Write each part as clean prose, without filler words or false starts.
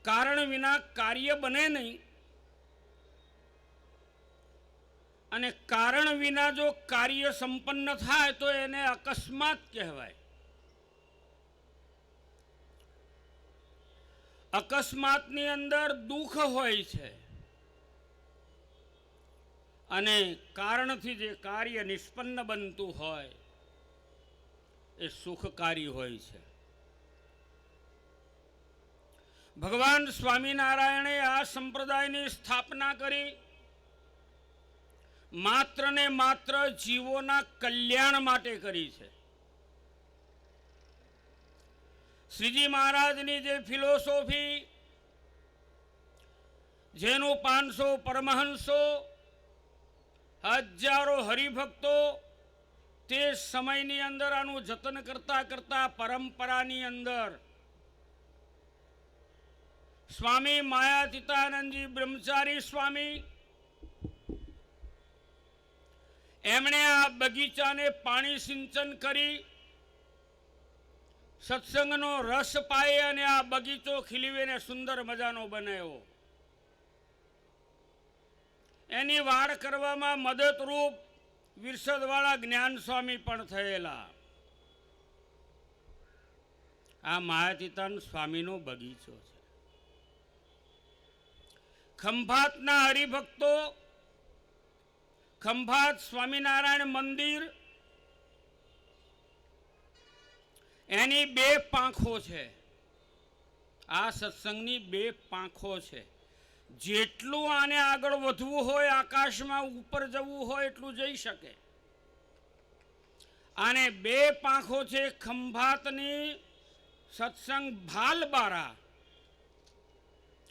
કારણ વિના કાર્ય બને નહીં, અને કારણ વિના જો કાર્ય સંપન્ન થાય તો એને અકસ્માત કહેવાય. અકસ્માતની અંદર દુઃખ હોય છે, અને કારણથી જે કાર્ય નિષ્પન્ન બનતું હોય એ સુખકારી હોય છે. ભગવાન સ્વામિનારાયણે આ સંપ્રદાયની સ્થાપના કરી માત્ર ને માત્ર જીવોના કલ્યાણ માટે કરી છે. શ્રીજી મહારાજની જે ફિલોસોફી, જેનું 500 પરમહંસો, હજારો હરિભક્તો તે સમયની અંદર આનું જતન કરતા કરતા પરંપરાની અંદર સ્વામી માયાતીતાનંદજી બ્રહ્મચારી સ્વામી એમણે આ બગીચાને પાણી સિંચન કરી સત્સંગનો રસ પાય અને આ બગીચો ખીલવીને સુંદર મજાનો બનાવ્યો. એની વાડ કરવામાં મદદરૂપ વિરસદવાળા જ્ઞાન સ્વામી પણ થયેલા. આ માયાતીતાન સ્વામીનો બગીચો છે. ખંભાતના હરિભક્તો ખંભાત સ્વામિનારાયણ મંદિર, એની 2 પાંખો છે. આ સત્સંગની 2 પાંખો છે. જેટલું આને આગળ વધવું હોય, આકાશમાં ઉપર જવું હોય એટલું જઈ શકે. આને 2 પાંખો છે. ખંભાતની સત્સંગ ભાલબારા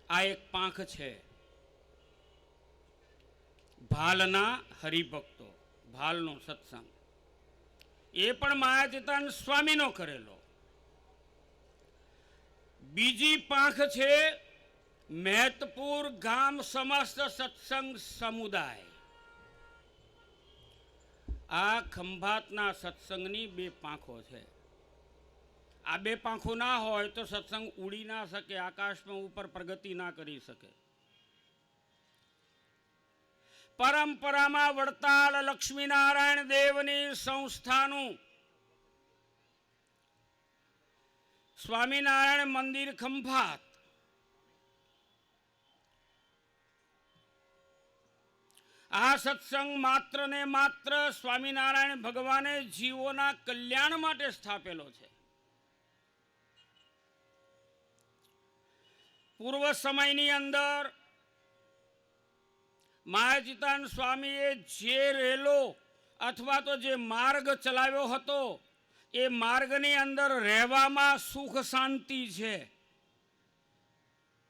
આ એક પાંખ છે. ભાલના હરિભક્તો, ભાલનો સત્સંગ એ પણ માયાતીતાન સ્વામીનો કરેલો. બીજી પાંખ છે મહેતપુર ગામ સમસ્ત સત્સંગ સમુદાય. આ ખંભાતના સત્સંગની 2 પાંખો છે. આ 2 પાંખો ના હોય તો સત્સંગ ઉડી ના શકે, આકાશમાં ઉપર પ્રગતિ ના કરી શકે. પરંપરામાં વડતાલ લક્ષ્મીનારાયણ દેવની સંસ્થાનું સ્વામિનારાયણ મંદિર ખંભાત, આ સત્સંગ માત્ર ને માત્ર સ્વામિનારાયણ ભગવાને જીવોના કલ્યાણ માટે સ્થાપેલો છે. પૂર્વ સમયની અંદર માયાતીતાન સ્વામીએ જે રેલો અથવા તો જે માર્ગ ચલાવ્યો હતો એ માર્ગની અંદર રહેવામાં સુખ શાંતિ છે.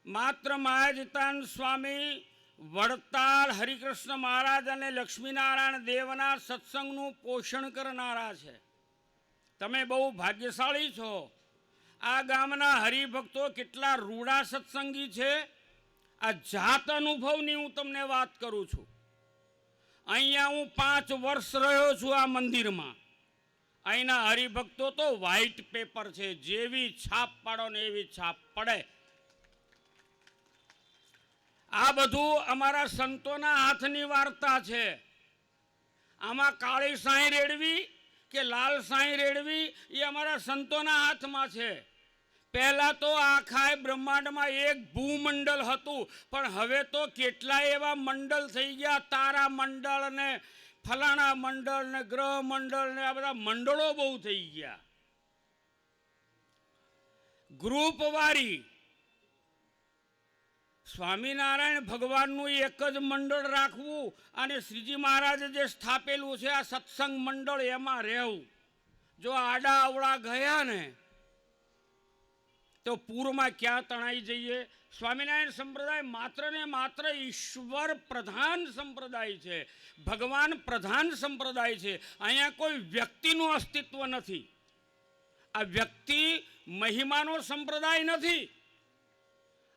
માત્ર માયાતીતાન સ્વામી વડતાલ હરિકૃષ્ણ મહારાજ અને લક્ષ્મીનારાયણ દેવના સત્સંગનું પોષણ કરનારા છે. તમે બહુ ભાગ્યશાળી છો. આ ગામના હરિભક્તો કેટલા રૂડા સત્સંગી છે. આ જાત અનુભવની હું તમને વાત કરું છું. અહીંયા હું 5 વર્ષ રહ્યો છું આ મંદિરમાં. અહીંના હરિભક્તો તો વ્હાઈટ પેપર છે. જેવી છાપ પાડો ને એવી છાપ પડે. આ બધું અમારા સંતોના હાથની વાર્તા છે. આમાં કાળી સાંઈ રેડવી કે લાલ સાંઈ રેડવી એ અમારા સંતોના હાથમાં છે. પહેલાં તો આખા બ્રહ્માંડમાં એક ભૂમંડળ હતું, પણ હવે તો કેટલાય એવા મંડળ થઈ ગયા. તારા મંડળ ને ફલાણા મંડળ ને ગ્રહ મંડળ ને આ બધા મંડળો બહુ થઈ ગયા. ગ્રુપવારી સ્વામિનારાયણ ભગવાનનું એક જ મંડળ રાખવું અને શ્રીજી મહારાજે જે સ્થાપેલું છે આ સત્સંગ મંડળ એમાં રહેવું. જો આડા અવળા ગયા ને તો પૂરમાં ક્યાં તણાઈ જઈએ. સ્વામિનારાયણ સંપ્રદાય માત્ર ને માત્ર ઈશ્વર પ્રધાન સંપ્રદાય છે, ભગવાન પ્રધાન સંપ્રદાય છે. અહીંયા કોઈ વ્યક્તિનું અસ્તિત્વ નથી. આ વ્યક્તિ મહિમાનો સંપ્રદાય નથી.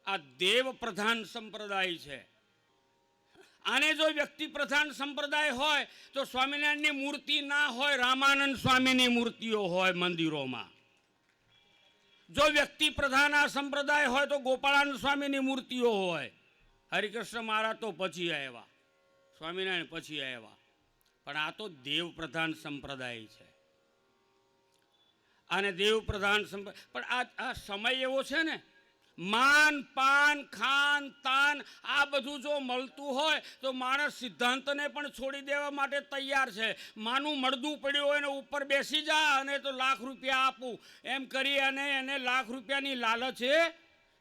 આ દેવ પ્રધાન સંપ્રદાય છે. આને જો વ્યક્તિ પ્રધાન સંપ્રદાય હોય તો સ્વામિનારાયણની મૂર્તિ ના હોય, રામાનંદ સ્વામીની મૂર્તિઓ હોય મંદિરોમાં. જો વ્યક્તિ પ્રધાન આ સંપ્રદાય હોય તો ગોપાળાનંદ સ્વામીની મૂર્તિઓ હોય. હરિકૃષ્ણ મહારાજ તો પછી આવ્યા, સ્વામિનારાયણ પછી આવ્યા, પણ આ તો દેવ પ્રધાન સંપ્રદાય છે. અને દેવ પ્રધાન સંપ્રદાય પણ આ સમય એવો છે ને, માન પાન ખાન તાન આ બધું જો મળતું હોય તો માણસ સિદ્ધાંતને પણ છોડી દેવા માટે તૈયાર છે. માનું મળદું પડ્યું હોય ને ઉપર બેસી જા અને તો લાખ રૂપિયા આપું એમ કરી અને એને લાખ રૂપિયાની લાલચ છે,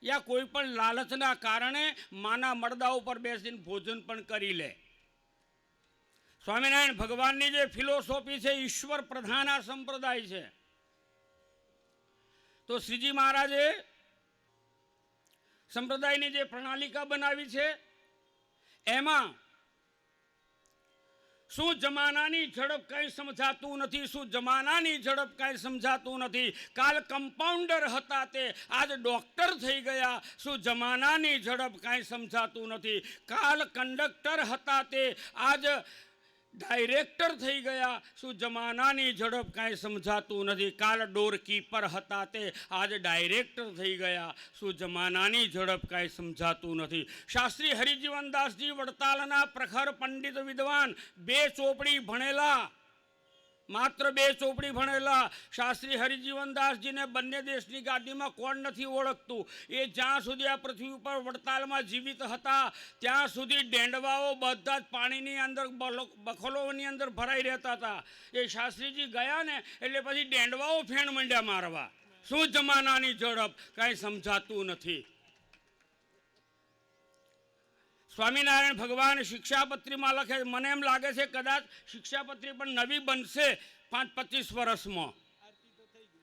યા કોઈ પણ લાલચના કારણે માના મળદા ઉપર બેસીને ભોજન પણ કરી લે. સ્વામિનારાયણ ભગવાનની જે ફિલોસોફી છે ઈશ્વર પ્રધાન આ સંપ્રદાય છે. તો શ્રીજી મહારાજે સંપ્રદાયની જે પ્રણાલિકા બનાવી છે એમાં શું જમાનાની ઝડપ કંઈ સમજાતું નથી, શું જમાનાની ઝડપ કંઈ સમજાતું નથી. કાલ કમ્પાઉન્ડર હતા તે આજ ડૉક્ટર થઈ ગયા, શું જમાનાની ઝડપ કંઈ સમજાતું નથી. કાલ કંડક્ટર હતા તે આજ ડાયરેક્ટર થઈ ગયા, શું જમાનાની ઝડપ કાંઈ સમજાતું નથી. કાલ ડોર કીપર હતા તે આજે ડાયરેક્ટર થઈ ગયા, શું જમાનાની ઝડપ કાંઈ સમજાતું નથી. શાસ્ત્રી હરિજીવનદાસજી વડતાલના પ્રખર પંડિત વિદ્વાન, 2 ચોપડી ભણેલા, માત્ર 2 ચોપડી ભણેલા શાસ્ત્રી હરિજીવનદાસજીને બંને દેશની ગાડીમાં કોણ નથી ઓળખતું. એ જ્યાં સુધી આ પૃથ્વી ઉપર વડતાલમાં જીવિત હતા ત્યાં સુધી ડેંડવાઓ બધા જ પાણીની અંદર બખલોની અંદર ભરાઈ રહેતા હતા. એ શાસ્ત્રીજી ગયા ને એટલે પછી ડેંડવાઓ ફેણ મંડ્યા મારવા. શું જમાનાની ઝડપ કાંઈ સમજાતું નથી. સ્વામિનારાયણ ભગવાન શિક્ષાપત્રીમાં લખે, મને એમ લાગે છે કદાચ શિક્ષાપત્રી પણ નવી બનશે 5-25 વર્ષમાં.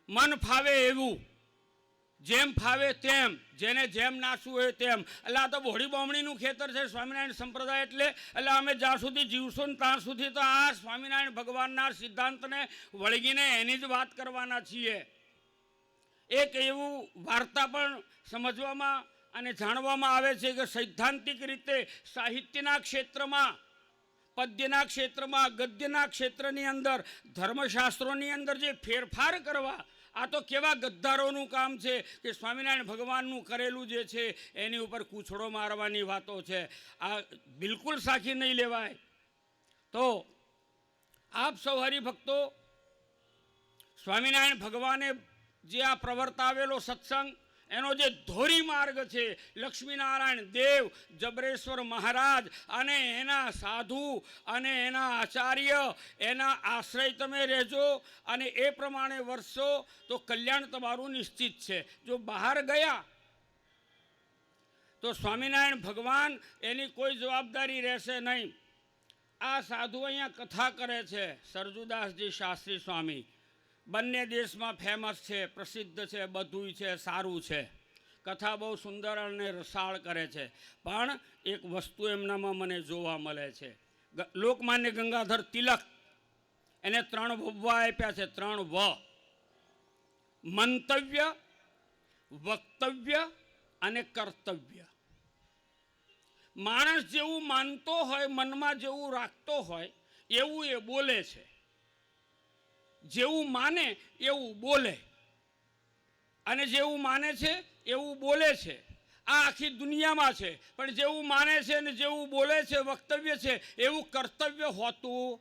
મન ફાવે એવું, જેમ ફાવે તેમ, જેને જેમ નાચવું હોય તેમ. એટલે આ તો બોડી બોમણીનું ખેતર છે સ્વામિનારાયણ સંપ્રદાય એટલે અમે જ્યાં સુધી જીવશું ને ત્યાં સુધી તો આ સ્વામિનારાયણ ભગવાનના સિદ્ધાંતને વળગીને એની જ વાત કરવાના છીએ. એક એવું વાર્તા પણ સમજવામાં અને જાણવામાં આવે છે કે સૈદ્ધાંતિક રીતે સાહિત્યના ક્ષેત્રમાં, પદ્યના ક્ષેત્રમાં, ગદ્યના ક્ષેત્રની અંદર, ધર્મશાસ્ત્રોની અંદર જે ફેરફાર કરવા, આ તો કેવા ગદ્દારોનું કામ છે કે સ્વામિનારાયણ ભગવાનનું કરેલું જે છે એની ઉપર કૂછડો મારવાની વાતો છે. આ બિલકુલ સાખી નહીં લેવાય. તો આપ સૌ હરિભક્તો, સ્વામિનારાયણ ભગવાને જે આ પ્રવર્તાવેલો સત્સંગ, એનો જે ધોરી માર્ગ છે, લક્ષ્મીનારાયણ દેવ, જબરેશ્વર મહારાજ અને એના સાધુ અને એના આચાર્ય, એના આશ્રય તમે રહેજો અને એ પ્રમાણે વર્તશો તો કલ્યાણ તમારું નિશ્ચિત છે. જો બહાર ગયા તો સ્વામિનારાયણ ભગવાન એની કોઈ જવાબદારી રહેશે નહીં. આ સાધુ અહીંયા કથા કરે છે, સરજુદાસજી શાસ્ત્રી સ્વામી, બંને દેશમાં ફેમસ છે, પ્રસિદ્ધ છે, બધુંય છે, સારું છે. કથા બહુ સુંદર અને રસાળ કરે છે. પણ એક વસ્તુ એમનામાં મને જોવા મળે છે. લોકમાન્ય ગંગાધર તિલક એને 3 વવ્વા આપ્યા છે, 3 વ: મંતવ્ય, વક્તવ્ય અને કર્તવ્ય. માણસ જેવું માનતો હોય, મનમાં જેવું રાખતો હોય એવું એ બોલે છે, જેવું માને એવું બોલે, અને જેવું માને છે એવું બોલે છે. આ આખી દુનિયામાં છે. પણ જેવું માને છે ને જેવું બોલે છે, વક્તવ્ય છે, એવું કર્તવ્ય હોતું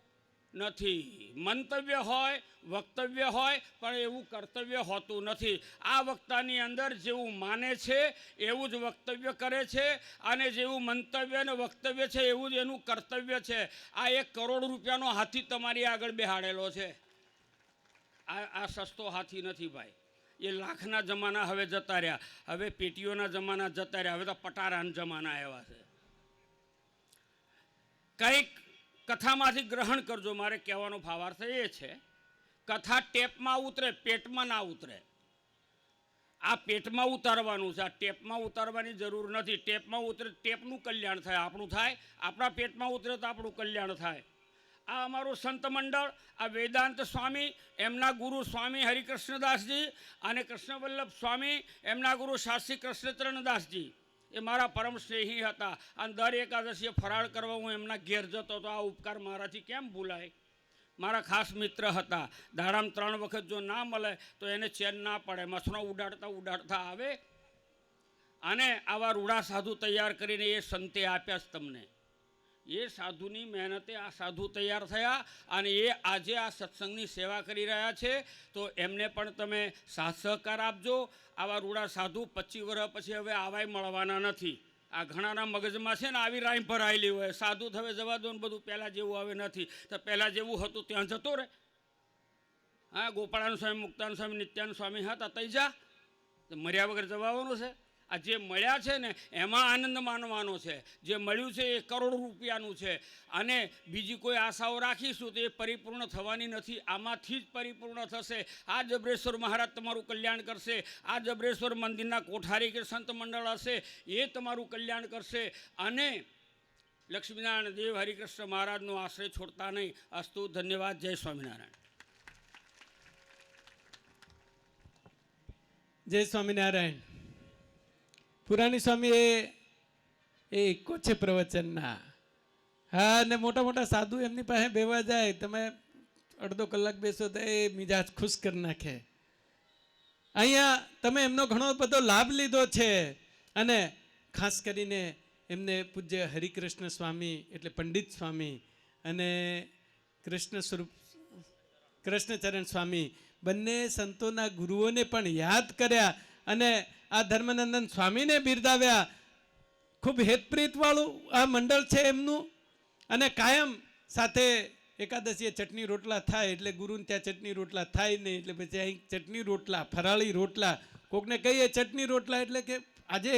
નથી. મંતવ્ય હોય, વક્તવ્ય હોય, પણ એવું કર્તવ્ય હોતું નથી. આ વક્તાની અંદર જેવું માને છે એવું જ વક્તવ્ય કરે છે, અને જેવું મંતવ્ય અને વક્તવ્ય છે એવું જ એનું કર્તવ્ય છે. આ 1 કરોડ રૂપિયાનો હાથી તમારી આગળ બેહાડેલો છે. આ સસ્તો હાથી નથી ભાઈ. એ લાખના જમાના હવે જતા રહ્યા, હવે પેટીઓના જમાના જતા રહ્યા, હવે તો પટારાના જમાના આવ્યા છે. કંઈક કથામાંથી ગ્રહણ કરજો. મારે કહેવાનો ભાવાર્થ એ છે, કથા ટેપમાં ઉતરે, પેટમાં ના ઉતરે. આ પેટમાં ઉતારવાનું છે, આ ટેપમાં ઉતારવાની જરૂર નથી. ટેપમાં ઉતરે ટેપનું કલ્યાણ થાય, આપણું થાય. આપણા પેટમાં ઉતરે તો આપણું કલ્યાણ થાય. આ અમારું સંત મંડળ, આ વેદાંત સ્વામી, એમના ગુરુ સ્વામી હરિકૃષ્ણદાસજી અને કૃષ્ણવલ્લભ સ્વામી, એમના ગુરુ શાસ્ત્રી કૃષ્ણચરણદાસજી, એ મારા પરમ સ્નેહી હતા. અને દર એકાદશીએ ફરાળ કરવા હું એમના ઘેર જતો હતો. આ ઉપકાર મારાથી કેમ ભૂલાય? મારા ખાસ મિત્ર હતા. દાડામાં 3 વખત જો ના મળે તો એને ચેન ના પડે. મસણો ઉડાડતા ઉડાડતા આવે અને આવા રૂડા સાધુ તૈયાર કરીને એ સંતે આપ્યા જ તમને. એ સાધુની મહેનતે આ સાધુ તૈયાર થયા અને એ આજે આ સત્સંગની સેવા કરી રહ્યા છે. તો એમને પણ તમે સાથ સહકાર આપજો. આવા રૂડા સાધુ 25 વર્ષ પછી હવે આવાય મળવાના નથી. આ ઘણાના મગજમાં છે ને આવી રાઈ ભરાયેલી હોય, સાધુ હવે જવા દો ને બધું પહેલાં જેવું હવે નથી. તો પહેલાં જેવું હતું ત્યાં જતો રહે. હા, ગોપાળાનંદ સ્વામી, મુક્તાનંદ સ્વામી, નિત્યાનંદ સ્વામી હતા તઈ જા, મર્યા વગર જવાનું છે. આ જે મળ્યા છે ને એમાં આનંદ માનવાનો છે. જે મળ્યું છે એ કરોડો રૂપિયાનું છે. અને બીજી કોઈ આશાઓ રાખીશું તો એ પરિપૂર્ણ થવાની નથી. આમાંથી જ પરિપૂર્ણ થશે. આ જબરેશ્વર મહારાજ તમારું કલ્યાણ કરશે. આ જબરેશ્વર મંદિરના કોઠારી કે સંત મંડળ હશે એ તમારું કલ્યાણ કરશે. અને લક્ષ્મીનારાયણ દેવ હરિકૃષ્ણ મહારાજનો આશ્રય છોડતા નહીં. અસ્તુ, ધન્યવાદ. જય સ્વામિનારાયણ. જય સ્વામિનારાયણ. પુરાણી સ્વામી એ એકો છે પ્રવચનના. હા, ને મોટા મોટા સાધુ એમની પાસે બેવા જાય, તમે અડધો કલાક બેસો તો એ મિજાજ ખુશ કરી નાખે. અહીંયા તમે એમનો ઘણો બધો લાભ લીધો છે. અને ખાસ કરીને એમને પૂજ્ય હરિકૃષ્ણ સ્વામી એટલે પંડિત સ્વામી અને કૃષ્ણચરણ સ્વામી બંને સંતોના ગુરુઓને પણ યાદ કર્યા અને આ ધર્મનંદન સ્વામીને બિરદાવ્યા. ખૂબ હેતપ્રીતવાળું આ મંડળ છે એમનું. અને કાયમ સાથે એકાદશીએ ચટણી રોટલા થાય એટલે ગુરુને ત્યાં ચટણી રોટલા થાય નહીં, એટલે પછી અહીં ચટણી રોટલા, ફરાળી રોટલા. કોકને કહીએ ચટણી રોટલા એટલે કે આજે